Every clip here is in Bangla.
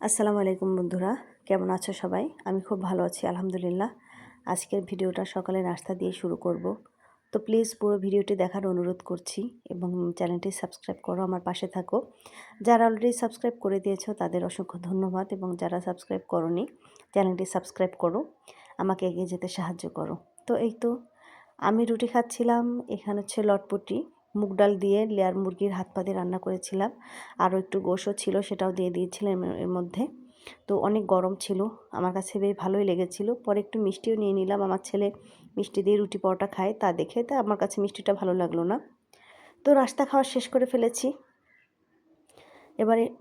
আসসালামু আলাইকুম বন্ধুরা, কেমন আছো সবাই? আমি খুব ভালো আছি আলহামদুলিল্লাহ। আজকের ভিডিওটা সকালে নাস্তা দিয়ে শুরু করব। তো প্লিজ পুরো ভিডিওটি দেখার অনুরোধ করছি এবং চ্যানেলটি সাবস্ক্রাইব করো, আমার পাশে থাকো। যারা অলরেডি সাবস্ক্রাইব করে দিয়েছো তাদের অসংখ্য ধন্যবাদ, এবং যারা সাবস্ক্রাইব করোনি চ্যানেলটি সাবস্ক্রাইব করো, আমাকে এগিয়ে যেতে সাহায্য করো। তো এই তো আমি রুটি খাচ্ছিলাম। এখানে হচ্ছে লটপটি মুগ ডাল দিয়ে লেয়ার মুরগির হাত পা দিয়ে রান্না করেছিলাম। আরও একটু গোশও ছিল, সেটাও দিয়ে দিয়েছিলাম এর মধ্যে। তো অনেক গরম ছিল, আমার কাছে বেশ ভালোই লেগেছিল। পরে একটু মিষ্টিও নিয়ে নিলাম, আমার ছেলে মিষ্টি দিয়ে রুটি পরোটা খায় তা দেখে, তা আমার কাছে মিষ্টিটা ভালো লাগলো না। তো রাস্তা খাওয়া শেষ করে ফেলেছি।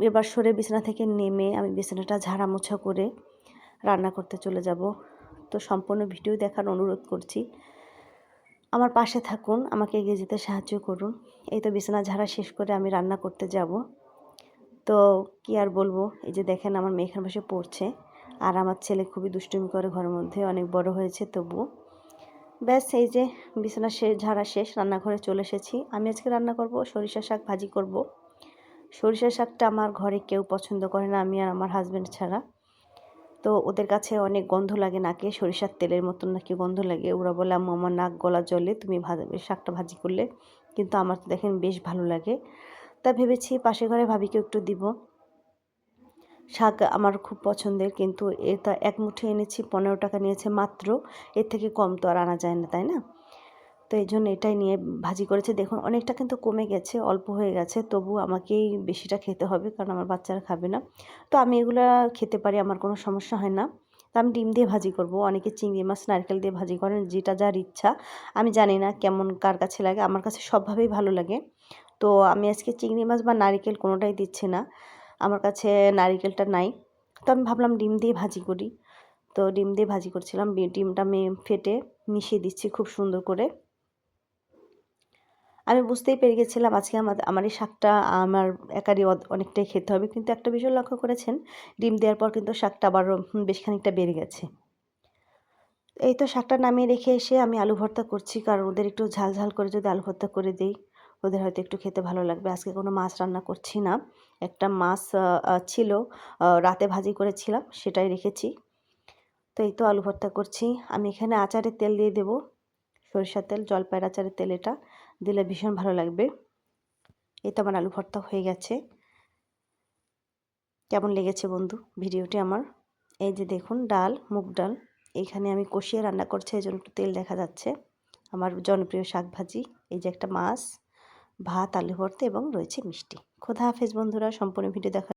এবার সরে বিছানা থেকে নেমে আমি বিছানাটা ঝাড়া মোছা করে রান্না করতে চলে যাব। তো সম্পূর্ণ ভিডিও দেখার অনুরোধ করছি, আমার পাশে থাকুন, আমাকে এগিয়ে যেতে সাহায্য করুন। এই তো বিছানা ঝাড়া শেষ করে আমি রান্না করতে যাব। তো কি আর বলবো, এই যে দেখেন আমার মেয়ে এখানে বসে পড়ছে, আর আমার ছেলে খুবই দুষ্টুমি করে ঘরের মধ্যে, অনেক বড় হয়েছে তবুও। ব্যাস এই যে বিছানা ঝাড়া শেষ, রান্নাঘরে চলে এসেছি। আমি আজকে রান্না করব সরিষা শাক ভাজি করব। সরিষা শাকটা আমার ঘরে কেউ পছন্দ করে না, আমি আর আমার হাজব্যান্ড ছাড়া। তো ওদের কাছে অনেক গন্ধ লাগে নাকে, সরিষার তেলের মতন নাকি গন্ধ লাগে। ওরা বলে আম্মু আমার নাক গলা জ্বলে তুমি শাকটা ভাজি করলে, কিন্তু আমার তো দেখেন বেশ ভালো লাগে। তা ভেবেছি পাশের ঘরে ভাবিকে একটু দিব। শাক আমার খুব পছন্দের, কিন্তু এটা এক মুঠো এনেছি, 15 টাকা নিয়েছে মাত্র। এর থেকে কম তো আর আনা যায় না, তাই না? তো এই জন্য এটাই নিয়ে ভাজি করেছে। দেখুন অনেকটা কিন্তু কমে গেছে, অল্প হয়ে গেছে, তবু আমাকেই বেশিটা খেতে হবে, কারণ আমার বাচ্চারা খাবে না। তো আমি এগুলা খেতে পারি, আমার কোনো সমস্যা হয় না। তো আমি ডিম দিয়ে ভাজি করব, অনেকে চিংড়ি মাছ নারকেল দিয়ে ভাজি করেন, যেটা যার ইচ্ছা। আমি জানি না কেমন কার কাছে লাগে, আমার কাছে সবভাবেই ভালো লাগে। তো আমি আজকে চিংড়ি মাছ বা নারিকেল কোনোটাই দিচ্ছি না, আমার কাছে নারিকেলটা নাই। তো আমি ভাবলাম ডিম দিয়ে ভাজি করি। তো ডিম দিয়ে ভাজি করছিলাম, ডিমটা আমি ফেটে মিশিয়ে দিচ্ছি খুব সুন্দর করে। আমি বুঝতেই পেরে গেছিলাম আজকে আমার এই শাকটা আমার একারই অনেকটাই খেতে হবে, কিন্তু একটা বিষয় লক্ষ্য করেছেন, ডিম দেওয়ার পর কিন্তু শাকটা আবার বেশ খানিকটা বেড়ে গেছে। এই তো শাকটা নামিয়ে রেখে এসে আমি আলু ভর্তা করছি, কারণ ওদের একটু ঝাল ঝাল করে যদি আলু ভর্তা করে দিই, ওদের হয়তো একটু খেতে ভালো লাগবে। আজকে কোনো মাছ রান্না করছি না, একটা মাছ ছিল, রাতে ভাজি করেছিলাম সেটাই রেখেছি। তো এই তো আলু ভর্তা করছি। আমি এখানে আচারের তেল দিয়ে দেবো, সরিষার তেল, জলপাইয়ের আচারের তেল, এটা দিলে ভীষণ ভালো লাগবে। এই তো আমার আলু ভর্তা হয়ে গেছে। কেমন লেগেছে বন্ধু ভিডিওটি আমার? এই যে দেখুন ডাল, মুগ ডাল এইখানে আমি কষিয়ে রান্না করছি, এই জন্য একটু তেল দেখা যাচ্ছে। আমার জনপ্রিয় শাক ভাজি, এই যে একটা মাছ, ভাত, আলু ভর্তা এবং রয়েছে মিষ্টি। খোদা হাফেজ বন্ধুরা, সম্পূর্ণ ভিডিও দেখা